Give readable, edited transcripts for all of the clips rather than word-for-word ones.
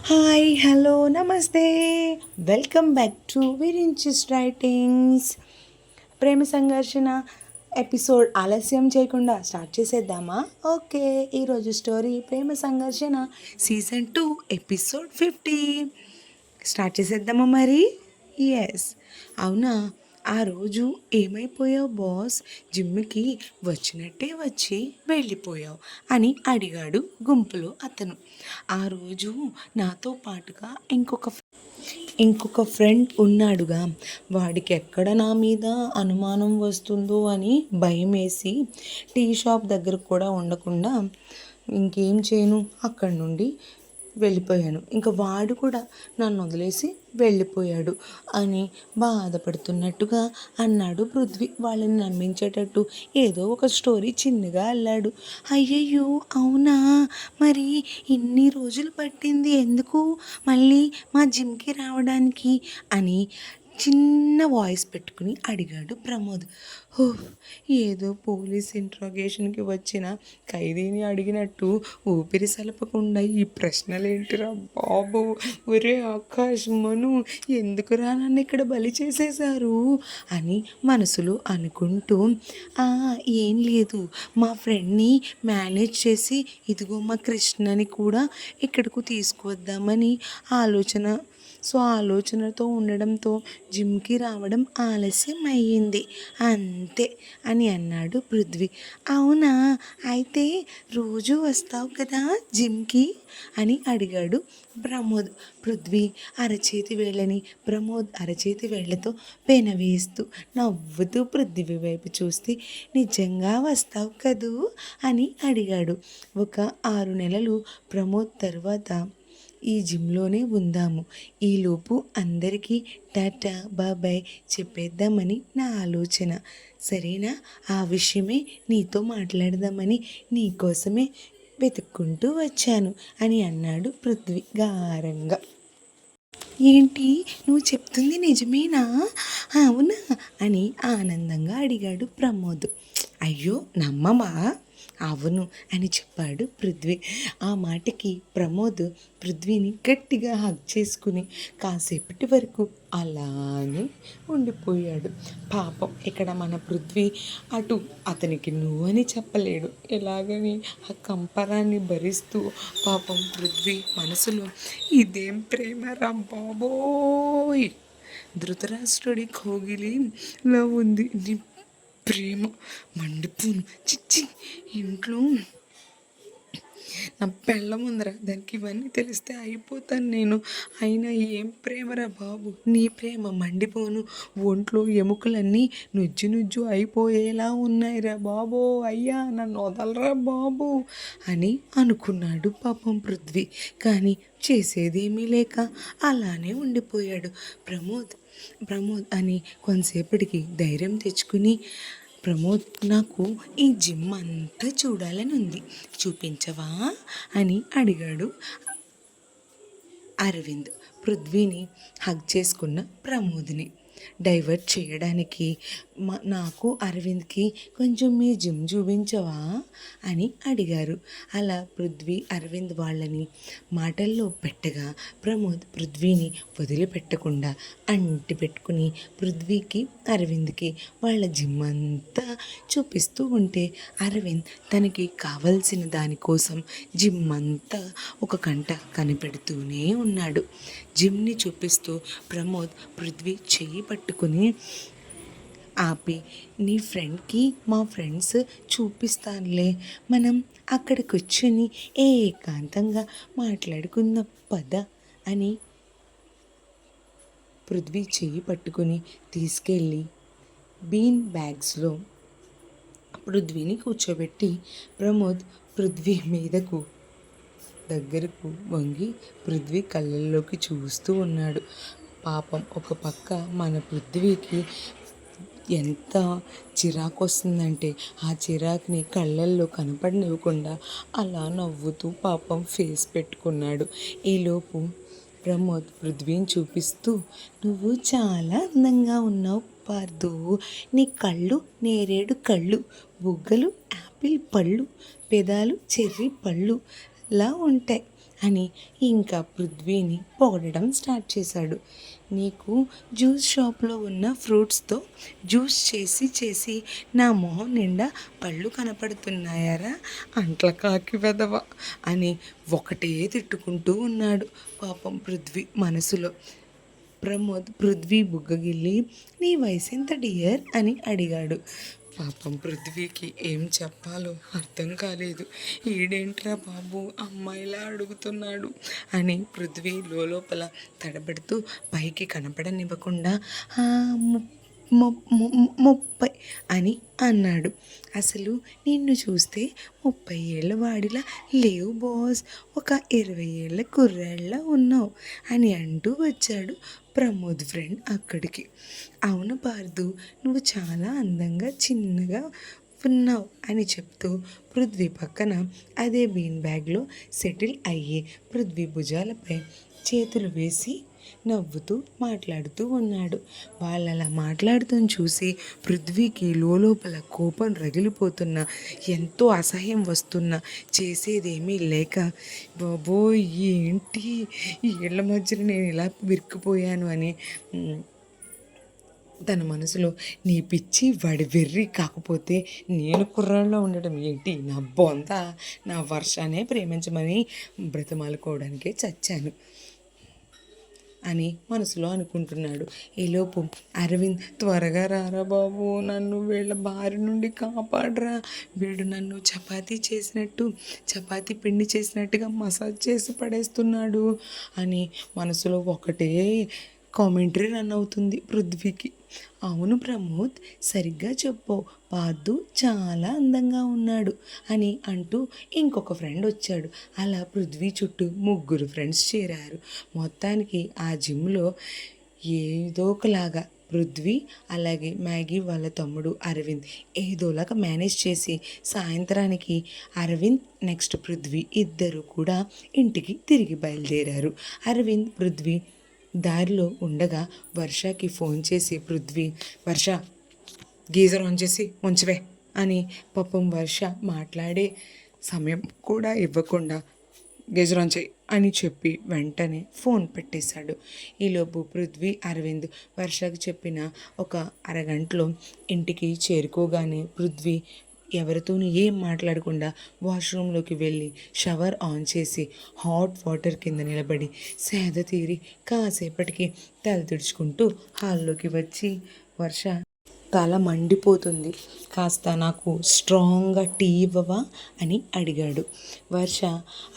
Hi hello నమస్తే, welcome back to విరించిస్ writings. ప్రేమ సంఘర్షణ episode ఆలస్యం చేయకుండా స్టార్ట్ చేసేద్దామా? ఓకే, ఈరోజు స్టోరీ ప్రేమ సంఘర్షణ సీజన్ 2 ఎపిసోడ్ 50 స్టార్ట్ చేసేద్దామా మరి? ఎస్, అవునా? ఆ రోజు ఏమైపోయావు బాస్? జిమ్కి వచ్చినట్టే వచ్చి వెళ్ళిపోయావు అని అడిగాడు గుంపులో అతను. ఆ రోజు నాతో పాటుగా ఇంకొక ఫ్రెండ్ ఉన్నాడుగా, వాడికి ఎక్కడ నా మీద అనుమానం వస్తుందో అని భయం వేసి టీ షాప్ దగ్గర కూడా ఉండకుండా ఇంకేం చేయను, అక్కడి నుండి వెళ్ళిపోయాను. ఇంకా వాడు కూడా నన్ను వదిలేసి వెళ్ళిపోయాడు అని బాధపడుతున్నట్టుగా అన్నాడు పృథ్వీ. వాళ్ళని నమ్మించేటట్టు ఏదో ఒక స్టోరీ చిన్నగా అల్లాడు. అయ్యయ్యో అవునా, మరి ఇన్ని రోజులు పట్టింది ఎందుకు మళ్ళీ మా జిమ్కి రావడానికి అని చిన్న వాయిస్ పెట్టుకుని అడిగాడు ప్రమోద్. హో, ఏదో పోలీస్ ఇంట్రాగేషన్కి వచ్చిన ఖైదీని అడిగినట్టు ఊపిరి సలపకుండా ఈ ప్రశ్నలేంటిరా బాబు. ఒరే ఆకాష్, మను, ఎందుకురా నన్ను ఇక్కడ బలి చేసేశారు అని మనసులో అనుకుంటూ, ఏం లేదు, మా ఫ్రెండ్ని మేనేజ్ చేసి ఇదిగో మా కృష్ణని కూడా ఇక్కడకు తీసుకువద్దామని ఆలోచనతో ఉండడంతో జిమ్కి రావడం ఆలస్యం అయ్యింది అంతే అని అన్నాడు పృథ్వీ. అవునా, అయితే రోజు వస్తావు కదా జిమ్కి అని అడిగాడు ప్రమోద్. పృథ్వీ అరచేతి వేళ్లతో పెనవేస్తూ నవ్వుతూ పృథ్వీ వైపు చూస్తే, నిజంగా వస్తావు కదూ అని అడిగాడు. ఒక 6 నెలలు ప్రమోద్ తర్వాత ఈ జిమ్లోనే ఉందాము, ఈలోపు అందరికీ టాటా బాబాయ్ చెప్పేద్దామని నా ఆలోచన. సరేనా? ఆ విషయమే నీతో మాట్లాడదామని నీకోసమే వెతుక్కుంటూ వచ్చాను అని అన్నాడు పృథ్వీ గారంగా. ఏంటి, నువ్వు చెప్తుంది నిజమేనా? అవునా అని ఆనందంగా అడిగాడు ప్రమోద్. అయ్యో నమ్మమా? అవును అని చెప్పాడు పృథ్వీ. ఆ మాటకి ప్రమోద్ పృథ్వీని గట్టిగా హగ్ చేసుకుని కాసేపటి వరకు అలానే ఉండిపోయాడు. పాపం ఇక్కడ మన పృథ్వీ అటు అతనికి నువ్వని చెప్పలేడు, ఎలాగని ఆ కంపరాన్ని భరిస్తూ పాపం పృథ్వీ మనసులో ఇదేం ప్రేమరా బాబోయ్, ధృతరాష్ట్రుడి కోగిలిలో ఉంది నీ ప్రేమ, మండిపోను. చిచ్చి, ఇంట్లో నా పెళ్ళం ఉందిరా, దానికి ఇవన్నీ తెలిస్తే అయిపోతాను నేను. అయినా ఏం ప్రేమరా బాబు, నీ ప్రేమ మండిపోను, ఒంట్లో ఎముకలన్నీ నుజ్జు అయిపోయేలా ఉన్నాయిరా బాబో, అయ్యా నన్ను వదలరా బాబు అని అనుకున్నాడు పాపం పృథ్వీ. కానీ చేసేదేమీ లేక అలానే ఉండిపోయాడు. ప్రమోద్ అని కొంతసేపటికి ధైర్యం తెచ్చుకుని, ప్రమోద్, నాకు ఈ జిమ్ అంతా చూడాలని ఉంది, చూపించవా అని అడిగాడు అరవింద్ పృథ్వీని హగ్ చేసుకున్న ప్రమోద్ని డైవర్ట్ చేయడానికి. నాకు అరవింద్కి కొంచెం మీ జిమ్ చూపించవా అని అడిగారు. అలా పృథ్వీ అరవింద్ వాళ్ళని మాటల్లో పెట్టగా ప్రమోద్ పృథ్వీని వదిలిపెట్టకుండా అంటి పెట్టుకుని పృథ్వీకి అరవింద్కి వాళ్ళ జిమ్ అంతా చూపిస్తూ ఉంటే అరవింద్ తనకి కావలసిన దానికోసం జిమ్ అంతా ఒక కంట కనిపెడుతూనే ఉన్నాడు. జిమ్ని చూపిస్తూ ప్రమోద్ పృథ్వీ చెయ్యి పట్టుకుని ఆపి, నీ ఫ్రెండ్కి మా ఫ్రెండ్స్ చూపిస్తానులే, మనం అక్కడ కూర్చొని ఏకాంతంగా మాట్లాడుకుందాం పద అని పృథ్వీ చెయ్యి పట్టుకుని తీసుకెళ్ళి బీన్ బ్యాగ్స్లో పృథ్వీని కూర్చోబెట్టి ప్రమోద్ పృథ్వీ మీదకు దగ్గరకు వంగి పృథ్వీ కళ్ళల్లోకి చూస్తూ ఉన్నాడు. పాపం ఒక పక్క మన పృథ్వీకి ఎంత చిరాకు వస్తుందంటే ఆ చిరాకుని కళ్ళల్లో కనపడనివ్వకుండా అలా నవ్వుతూ పాపం ఫేస్ పెట్టుకున్నాడు. ఈలోపు ప్రమోద్ పృథ్వీని చూపిస్తూ, నువ్వు చాలా అందంగా ఉన్నావు పార్థు, నీ కళ్ళు నేరేడు కళ్ళు, బుగ్గలు యాపిల్ పళ్ళు, పెదాలు చెర్రీ పళ్ళు లా ఉంటాయి అని ఇంకా పృథ్వీని పొగడడం స్టార్ట్ చేశాడు. నీకు జ్యూస్ షాప్లో ఉన్న ఫ్రూట్స్తో జ్యూస్ చేసి నా మొహం నిండా పళ్ళు కనపడుతున్నాయారా అంట్ల కాకి వెదవ అని ఒకటే తిట్టుకుంటూ ఉన్నాడు పాపం పృథ్వీ మనసులో. ప్రమోద్ పృథ్వీ బుగ్గగిల్లి నీ వయసు ఎంత డియర్ అని అడిగాడు. పాపం పృథ్వీకి ఏం చెప్పాలో అర్థం కాలేదు. ఈడేంట్రా బాబు అమ్మాయిలా అడుగుతున్నాడు అని పృథ్వీ లోపల తడబడుతూ పైకి కనపడనివ్వకుండా 30 అని అన్నాడు. అసలు నిన్ను చూస్తే 30 ఏళ్ళ వాడిలా లేవు బాస్, ఒక 20 ఏళ్ళ కుర్రాళ్ళ ఉన్నావు అని అంటూ వచ్చాడు ప్రమోద్ ఫ్రెండ్ అక్కడికి. అవును పార్దు, నువ్వు చాలా అందంగా చిన్నగా ఉన్నావు అని చెప్తూ పృథ్వీ పక్కన అదే బీన్ బ్యాగ్లో సెటిల్ అయ్యి పృథ్వీ భుజాలపై చేతులు వేసి నవ్వుతూ మాట్లాడుతూ ఉన్నాడు. వాళ్ళలా మాట్లాడుతూ చూసి పృథ్వీకి లోపల కోపం రగిలిపోతున్నా, ఎంతో అసహ్యం వస్తున్నా, చేసేదేమీ లేక బాబోయ్ ఏంటి ఈ ఏళ్ల మధ్యలో నేను ఇలా విరికిపోయాను అని తన మనసులో నీ పిచ్చి వాడి వెర్రి కాకపోతే నేను కుర్రాల్లో ఉండడం ఏంటి, నా బొంద, నా వర్షానే ప్రేమించమని బ్రతమాలుకోవడానికే చచ్చాను అని మనసులో అనుకుంటున్నాడు. ఈలోపు అరవింద్ త్వరగా రారా బాబు, నన్ను వీళ్ళ బారి నుండి కాపాడరా, వీడు నన్ను చపాతీ పిండి చేసినట్టుగా మసాజ్ చేసి పడేస్తున్నాడు అని మనసులో ఒకటే కామెంటరీ రన్ అవుతుంది పృథ్వీకి. అవును ప్రమోద్, సరిగ్గా చెప్పు, పార్దు చాలా అందంగా ఉన్నాడు అని అంటూ ఇంకొక ఫ్రెండ్ వచ్చాడు. అలా పృథ్వీ చుట్టూ 3 ఫ్రెండ్స్ చేరారు. మొత్తానికి ఆ జిమ్లో ఏదోకలాగా పృథ్వీ అలాగే మ్యాగీ వాళ్ళ తమ్ముడు అరవింద్ ఏదోలాగా మేనేజ్ చేసి సాయంత్రానికి అరవింద్ నెక్స్ట్ పృథ్వీ ఇద్దరు కూడా ఇంటికి తిరిగి బయలుదేరారు. అరవింద్ పృథ్వీ దారిలో ఉండగా వర్షకి ఫోన్ చేసి పృథ్వీ, వర్ష గీజర్ ఆన్ చేసి ఉంచవే అని పాపం వర్ష మాట్లాడే సమయం కూడా ఇవ్వకుండా గీజర్ ఆన్ చేయి అని చెప్పి వెంటనే ఫోన్ పెట్టేశాడు. ఈలోపు పృథ్వీ అరవింద్ వర్షకి చెప్పిన ఒక అరగంటలో ఇంటికి చేరుకోగానే పృథ్వీ ఎవరితోనూ ఏం మాట్లాడకుండా వాష్రూమ్లోకి వెళ్ళి షవర్ ఆన్ చేసి హాట్ వాటర్ కింద నిలబడి సేద తీరి కాసేపటికి తల తుడుచుకుంటూ హాల్లోకి వచ్చి, వర్ష తల మండిపోతుంది, కాస్త నాకు స్ట్రాంగ్గా టీ ఇవ్వవా అని అడిగాడు. వర్ష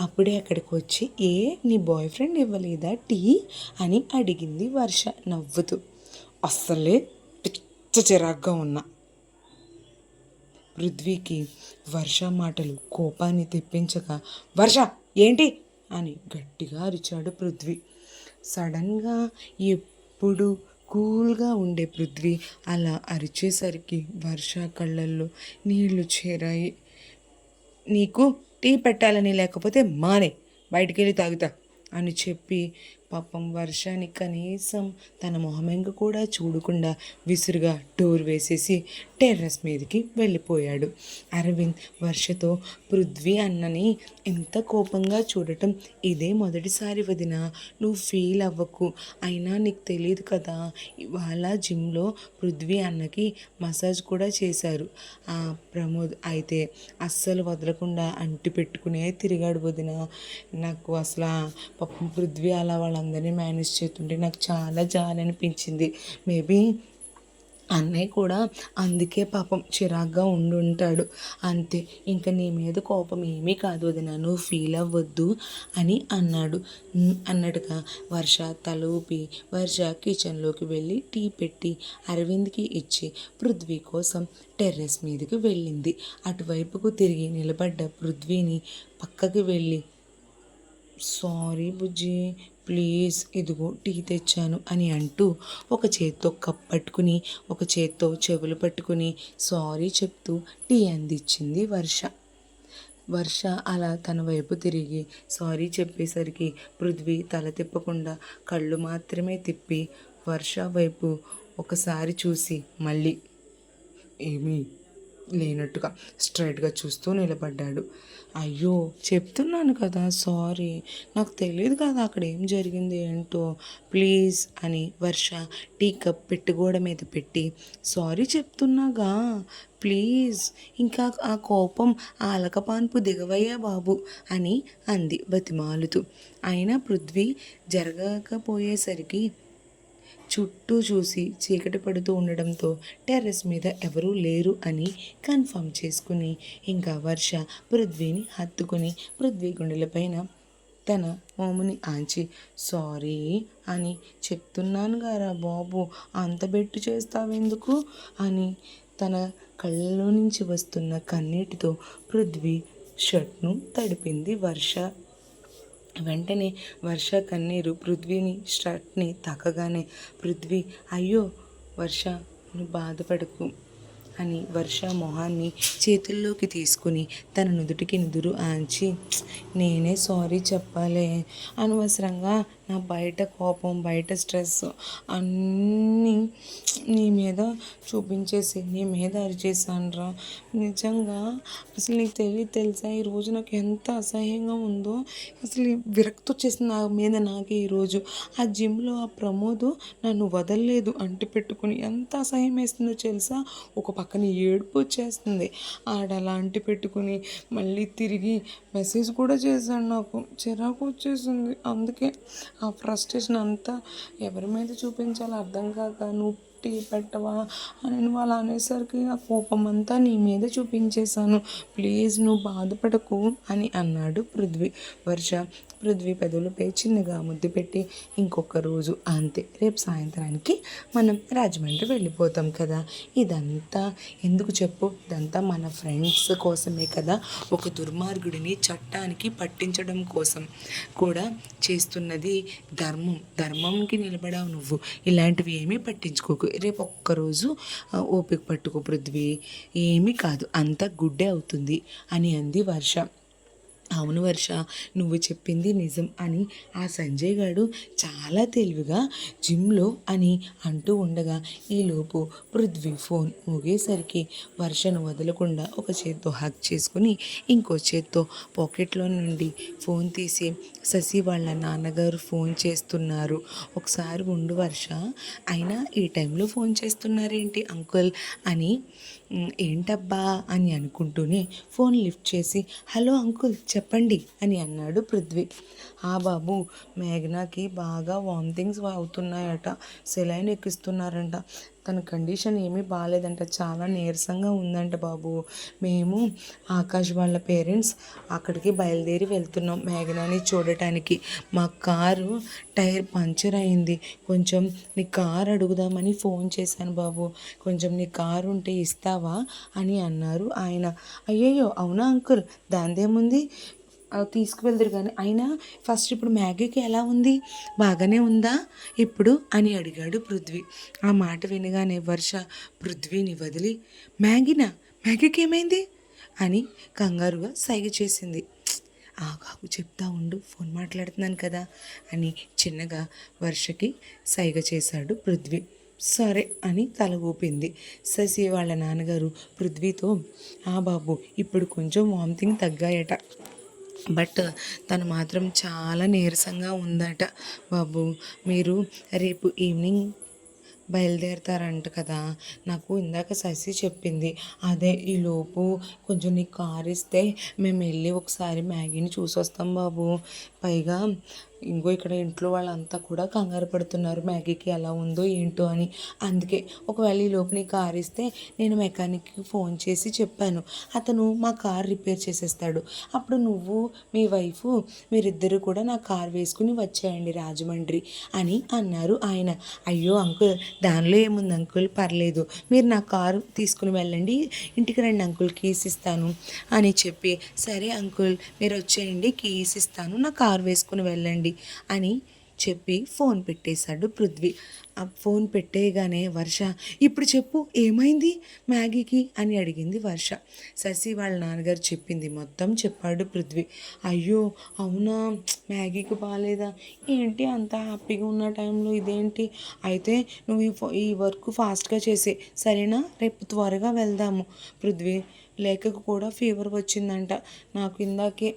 అప్పుడే అక్కడికి వచ్చి, నీ బాయ్ ఫ్రెండ్ ఇవ్వలేదా టీ అని అడిగింది వర్ష నవ్వుతూ. అస్సలే పిచ్చ చిరాగ్గా ఉన్నా. పృథ్వీకి వర్ష మాటలు కోపాన్ని తెప్పించగా, వర్ష ఏంటి అని గట్టిగా అరిచాడు పృథ్వీ. సడన్గా ఎప్పుడు కూల్గా ఉండే పృథ్వీ అలా అరిచేసరికి వర్ష కళ్ళల్లో నీళ్లు చేరాయి. నీకు టీ పెట్టాలని లేకపోతే మానే, బయటికి వెళ్ళి తాగుతా అని చెప్పి పాపం వర్షాన్ని కనీసం తన మొహమెంగ కూడా చూడకుండా విసురుగా డోర్ వేసేసి టెర్రస్ మీదకి వెళ్ళిపోయాడు. అరవింద్ వర్షతో పృథ్వీ అన్నని ఎంత కోపంగా చూడటం ఇదే మొదటిసారి వదిన, నువ్వు ఫీల్ అవ్వకు, అయినా నీకు తెలియదు కదా, ఇవాళ జిమ్లో పృథ్వీ అన్నకి మసాజ్ కూడా చేశారు ఆ ప్రమోద్, అయితే అస్సలు వదలకుండా అంటి పెట్టుకునే తిరిగాడు వదిన. నాకు అసలు పాపం పృథ్వీ అలా వాళ్ళందరినీ మేనేజ్ చేస్తుంటే నాకు చాలా జాలి అనిపించింది. మేబీ అన్నయ్య కూడా అందుకే పాపం చిరాగ్గా ఉండుంటాడు అంతే, ఇంకా నీ మీద కోపం ఏమీ కాదు వదిన, నువ్వు ఫీల్ అవ్వద్దు అని అన్నట్టుగా వర్ష తల ఊపి వర్ష కిచెన్లోకి వెళ్ళి టీ పెట్టి అరవింద్కి ఇచ్చి పృథ్వీ కోసం టెర్రస్ మీదకి వెళ్ళింది. అటువైపుకు తిరిగి నిలబడ్డ పృథ్వీని పక్కకి వెళ్ళి, సారీ బుజ్జి, ప్లీజ్ ఇదిగో టీ తెచ్చాను అని అంటూ ఒక చేత్తో కప్ పట్టుకుని ఒక చేత్తో చెవులు పట్టుకుని సారీ చెప్తూ టీ అందించింది వర్ష అలా తన వైపు తిరిగి సారీ చెప్పేసరికి పృథ్వీ తల తిప్పకుండా కళ్ళు మాత్రమే తిప్పి వర్ష వైపు ఒకసారి చూసి మళ్ళీ, ఏమి లేనట్టుగా స్ట్రైట్గా చూస్తూ నిలబడ్డాడు. అయ్యో చెప్తున్నాను కదా, సారీ, నాకు తెలియదు కదా అక్కడ ఏం జరిగింది ఏంటో, ప్లీజ్ అని వర్ష టీ కప్ పెట్టుకోడ మీద పెట్టి సారీ చెప్తున్నాగా, ప్లీజ్, ఇంకా ఆ కోపం ఆ అలకపాన్పు దిగవయ్యా బాబు అని అంది బతిమాలుతూ. అయినా పృథ్వీ జరగకపోయేసరికి చుట్టూ చూసి చీకటి పడుతూ ఉండడంతో టెర్రస్ మీద ఎవరూ లేరు అని కన్ఫర్మ్ చేసుకుని ఇంకా వర్ష పృథ్వీని హత్తుకుని పృథ్వీ గుండెలపైన తన మోముని ఆంచి సారీ అని చెప్తున్నాను గారా బాబు, అంత బెట్టు చేస్తావెందుకు అని తన కళ్ళలో నుంచి వస్తున్న కన్నీటితో పృథ్వీ షర్ట్ను తడిపింది వర్ష. వెంటనే వర్ష కన్నీరు పృథ్వీని షర్ట్ని తాకగానే పృథ్వీ అయ్యో వర్ష నువ్వు బాధపడకు అని వర్ష మొహాన్ని చేతుల్లోకి తీసుకుని తన నుదుటికి నుదురు ఆంచి నేనే సారీ చెప్పాలే, అనవసరంగా నా బయట కోపం బయట స్ట్రెస్ అన్నీ నీ మీద చూపించేసి నీ మీద అరిచేసానురా, నిజంగా అసలు నీకు తెలుసా ఈరోజు నాకు ఎంత అసహ్యంగా ఉందో, అసలు విరక్తి వచ్చేసింది నా మీద నాకే ఈరోజు. ఆ జిమ్లో ఆ ప్రమోద్ నన్ను వదలలేదు అంటి పెట్టుకుని, ఎంత అసహ్యం వేస్తుందో తెలుసా, ఒక పక్కన ఏడుపు వచ్చేస్తుంది. ఆడలా అంటి పెట్టుకుని మళ్ళీ తిరిగి మెసేజ్ కూడా చేశాడు, నాకు చిరాకు వచ్చేసింది. అందుకే ఆ ఫ్రస్ట్రేషన్ అంతా ఎవరి మీద చూపించాలో అర్థం కాక నువ్వు టీ పెట్టవా అని నువ్వు అలా అనేసరికి ఆ కోపం అంతా నీ మీద చూపించేశాను, ప్లీజ్ నువ్వు బాధపడకు అని అన్నాడు పృథ్వీ. వర్ష పృథ్వీ పెదవులపై చిన్నగా ముద్దు పెట్టి ఇంకొక రోజు అంతే, రేపు సాయంత్రానికి మనం రాజమండ్రి వెళ్ళిపోతాం కదా, ఇదంతా ఎందుకు చెప్పు, ఇదంతా మన ఫ్రెండ్స్ కోసమే కదా, ఒక దుర్మార్గుడిని చట్టానికి పట్టించడం కోసం కూడా చేస్తున్నది ధర్మంకి నిలబడావు నువ్వు, ఇలాంటివి ఏమీ పట్టించుకోకు, రేపు ఒక్కరోజు ఓపిక పట్టుకో పృథ్వీ, ఏమీ కాదు అంతా గుడ్డే అవుతుంది అని అంది వర్ష. అవును వర్ష, నువ్వు చెప్పింది నిజం అని ఆ సంజయ్ గారు చాలా తెలివిగా జిమ్లో అని అంటూ ఉండగా ఈలోపు పృథ్వీ ఫోన్ మోగేసరికి వర్షను వదలకుండా ఒక చేత్తో హక్ చేసుకుని ఇంకో చేత్తో పాకెట్లో నుండి ఫోన్ తీసి శశి వాళ్ళ నాన్నగారు ఫోన్ చేస్తున్నారు, ఒకసారి ఉండు వర్ష, అయినా ఈ టైంలో ఫోన్ చేస్తున్నారేంటి అంకుల్ అని ఏంటబ్బా అని అనుకుంటూనే ఫోన్ లిఫ్ట్ చేసి హలో అంకుల్ చెప్పండి అని అన్నాడు పృథ్వీ. ఆ బాబు, మేఘనాకి బాగా వామిటింగ్స్ అవుతున్నాయట, సెలైన్ ఎక్కిస్తున్నారంట, తన కండిషన్ ఏమీ బాగాలేదంట, చాలా నీరసంగా ఉందంట బాబు, మేము ఆకాష్ వాళ్ళ పేరెంట్స్ అక్కడికి బయలుదేరి వెళ్తున్నాం మేఘనాని చూడటానికి, మా కారు టైర్ పంచర్ అయింది, కొంచెం నీ కారు అడుగుదామని ఫోన్ చేశాను బాబు, కొంచెం నీ కారు ఉంటే ఇస్తావా అని అన్నారు ఆయన. అయ్యయ్యో అవునా అంకుల్, దాందేముంది తీసుకువెళ్దురు కానీ, అయినా ఫస్ట్ ఇప్పుడు మ్యాగీకి ఎలా ఉంది, బాగానే ఉందా ఇప్పుడు అని అడిగాడు పృథ్వీ. ఆ మాట వినగానే వర్ష పృథ్వీని వదిలి మ్యాగీకి ఏమైంది అని కంగారుగా సైగ చేసింది. ఆగాగు చెప్తా ఉండు, ఫోన్ మాట్లాడుతున్నాను కదా అని చిన్నగా వర్షకి సైగ చేశాడు పృథ్వీ. సరే అని తల ఊపింది. శశి వాళ్ళ నాన్నగారు పృథ్వీతో ఆ బాబు ఇప్పుడు కొంచెం వామిటింగ్ తగ్గాయట, బట్ తను మాత్రం చాలా నీరసంగా ఉందట బాబు, మీరు రేపు ఈవినింగ్ బయలుదేరతారంట కదా, నాకు ఇందాక శశి చెప్పింది, అదే ఈలోపు కొంచెం నీకు కారు ఇస్తే మేము వెళ్ళి ఒకసారి మ్యాగీని చూసి వస్తాం బాబు, పైగా ఇంకో ఇక్కడ ఇంట్లో వాళ్ళంతా కూడా కంగారు పడుతున్నారు మ్యాగీకి ఎలా ఉందో ఏంటో అని, అందుకే ఒకవేళ ఈ లోపు నీ కార్ ఇస్తే నేను మెకానిక్కి ఫోన్ చేసి చెప్పాను, అతను మా కార్ రిపేర్ చేసేస్తాడు, అప్పుడు నువ్వు మీ వైఫ్ మీరిద్దరూ కూడా నా కార్ వేసుకుని వచ్చేయండి రాజమండ్రి అని అన్నారు ఆయన. అయ్యో అంకుల్, దానిలో ఏముంది అంకుల్, పర్లేదు, మీరు నా కారు తీసుకుని వెళ్ళండి, ఇంటికి రండి అంకుల్, కీస్ ఇస్తాను అని చెప్పి, సరే అంకుల్ మీరు వచ్చేయండి కీస్ ఇస్తాను, నా కారు వేసుకుని వెళ్ళండి అని చెప్పి ఫోన్ పెట్టేశాడు పృథ్వీ. ఆ ఫోన్ పెట్టేయగానే వర్ష, ఇప్పుడు చెప్పు ఏమైంది మ్యాగీకి అని అడిగింది వర్ష. శశి వాళ్ళ నాన్నగారు చెప్పింది మొత్తం చెప్పాడు పృథ్వీ. అయ్యో అవునా, మ్యాగీకి బాగాలేదా ఏంటి, అంత హ్యాపీగా ఉన్న టైంలో ఇదేంటి, అయితే నువ్వు ఈ వర్క్ ఫాస్ట్గా చేసే సరేనా, రేపు త్వరగా వెళ్దాము. పృథ్వీ, లేఖకు కూడా ఫీవర్ వచ్చిందంట, నాకు ఇందాకే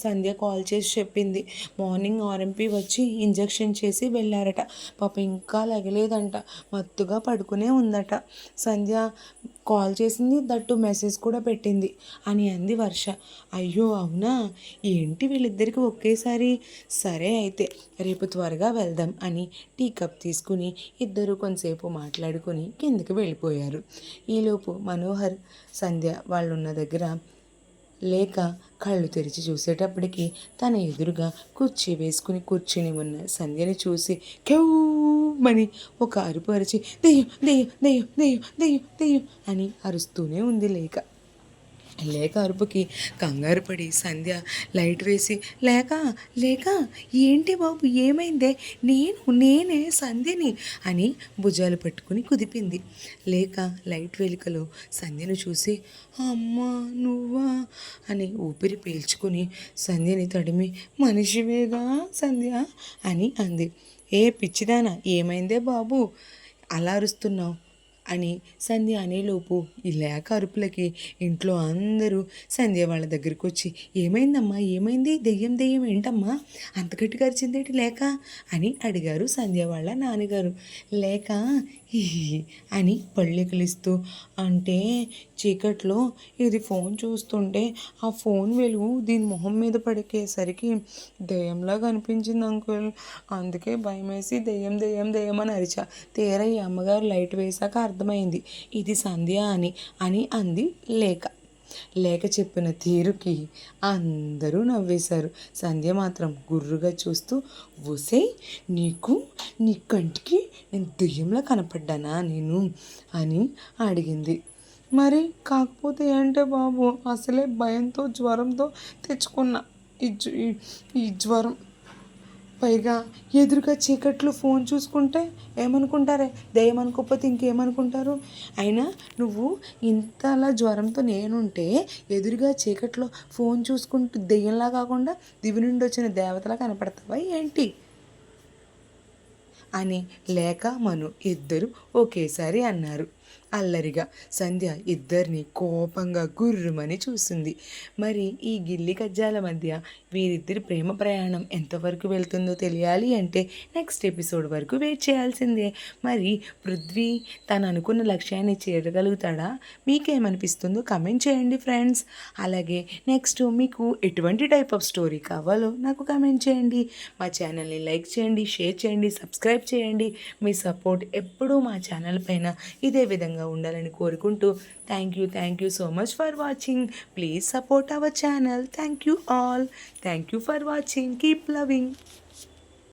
సంధ్య కాల్ చేసి చెప్పింది. మార్నింగ్ ఆర్ఎంపీ వచ్చి ఇంజెక్షన్ చేసి వెళ్ళారట. పాప ఇంకా లెగలేదంట, మత్తుగా పడుకునే ఉందట. సంధ్య కాల్ చేసింది, దట్టు మెసేజ్ కూడా పెట్టింది అని అంది వర్ష. అయ్యో అవునా, ఏంటి వీళ్ళిద్దరికి ఒకేసారి, సరే అయితే రేపు త్వరగా వెళ్దాం అని టీ కప్ తీసుకుని ఇద్దరు కొంతసేపు మాట్లాడుకొని కిందకి వెళ్ళిపోయారు. ఈలోపు మనోహర్ సంధ్య వాళ్ళున్న దగ్గర లేక కళ్ళు తెరిచి చూసేటప్పటికి తన ఎదురుగా కుర్చీ వేసుకుని కూర్చుని ఉన్న సంధ్యని చూసి కెవ్వమని ఒక అరుపు అరిచి దెయ్యం దెయ్యం దెయ్యం దెయ్యం దెయ్యం దెయ్యం అని అరుస్తూనే ఉంది లేక. లేక అరుపుకి కంగారు పడి సంధ్య లైట్ వేసి లేక లేక ఏంటి బాబు ఏమైందే, నేనే సంధ్యని అని భుజాలు పట్టుకుని కుదిపింది. లేక లైట్ వెలుకలో సంధ్యను చూసి అమ్మా నువ్వా అని ఊపిరి పీల్చుకుని సంధ్యని తడిమి మనిషివేగా సంధ్య అని అంది. ఏ పిచ్చిదానా ఏమైందే బాబు అలా అరుస్తున్నావు అని సంధ్య అనేలోపు ఈ లేక అరుపులకి ఇంట్లో అందరూ సంధ్య వాళ్ళ దగ్గరికి వచ్చి ఏమైందమ్మా ఏమైంది, దెయ్యం దెయ్యం ఏంటమ్మా అంత గట్టిగా అరిచిందేంటి లేక అని అడిగారు సంధ్య వాళ్ళ నాన్నగారు. లేక అని పళ్ళెకిలిస్తూ, అంటే చీకట్లో ఇది ఫోన్ చూస్తుంటే ఆ ఫోన్ వెలుగు దీని మొహం మీద పడికేసరికి దెయ్యంలా కనిపించింది అంకుల్, అందుకే భయం వేసి దెయ్యం దెయ్యం దెయ్యం అని అరిచా. తీరా ఈ అమ్మగారు లైట్ వేశాక అర్థమైంది ఇది సంధ్య అని అని అంది లేక. లేక చెప్పిన తీరుకి అందరూ నవ్వేశారు. సంధ్య మాత్రం గుర్రుగా చూస్తూ ఒసే నీ కంటికి నేను దెయ్యంలా కనపడ్డానా నేను అని అడిగింది. మరి కాకపోతే ఏంటే బాబు, అసలే భయంతో జ్వరంతో తెచ్చుకున్నా ఈ జ్వరం, పైగా ఎదురుగా చీకట్లో ఫోన్ చూసుకుంటే ఏమనుకుంటారే, దయ్యం అనుకోకపోతే ఇంకేమనుకుంటారు. అయినా నువ్వు ఇంతలా జ్వరంతో నేనుంటే ఎదురుగా చీకట్లో ఫోన్ చూసుకుంటూ దెయ్యంలా కాకుండా దివి నుండి వచ్చిన దేవతలా కనపడతావా ఏంటి అని లేక మను ఇద్దరు ఒకేసారి అన్నారు. అల్లరిగా సంధ్య ఇద్దరిని కోపంగా గుర్రుమని చూసింది. మరి ఈ గిల్లి కజ్జాల మధ్య వీరిద్దరి ప్రేమ ప్రయాణం ఎంతవరకు వెళ్తుందో తెలియాలి అంటే నెక్స్ట్ ఎపిసోడ్ వరకు వెయిట్ చేయాల్సిందే. మరి పృథ్వీ తను అనుకున్న లక్ష్యాన్ని చేరగలుగుతాడా, మీకేమనిపిస్తుందో కమెంట్ చేయండి ఫ్రెండ్స్. అలాగే నెక్స్ట్ మీకు ఎటువంటి టైప్ ఆఫ్ స్టోరీ కావాలో నాకు కమెంట్ చేయండి. మా ఛానల్ని లైక్ చేయండి, షేర్ చేయండి, సబ్స్క్రైబ్ చేయండి. మీ సపోర్ట్ ఎప్పుడూ మా ఛానల్ పైన ఇదే విధంగా ఉండాలని కోరుకుంటూ thank you so much for watching. Please support our channel. Thank you all. Thank you for watching. Keep loving.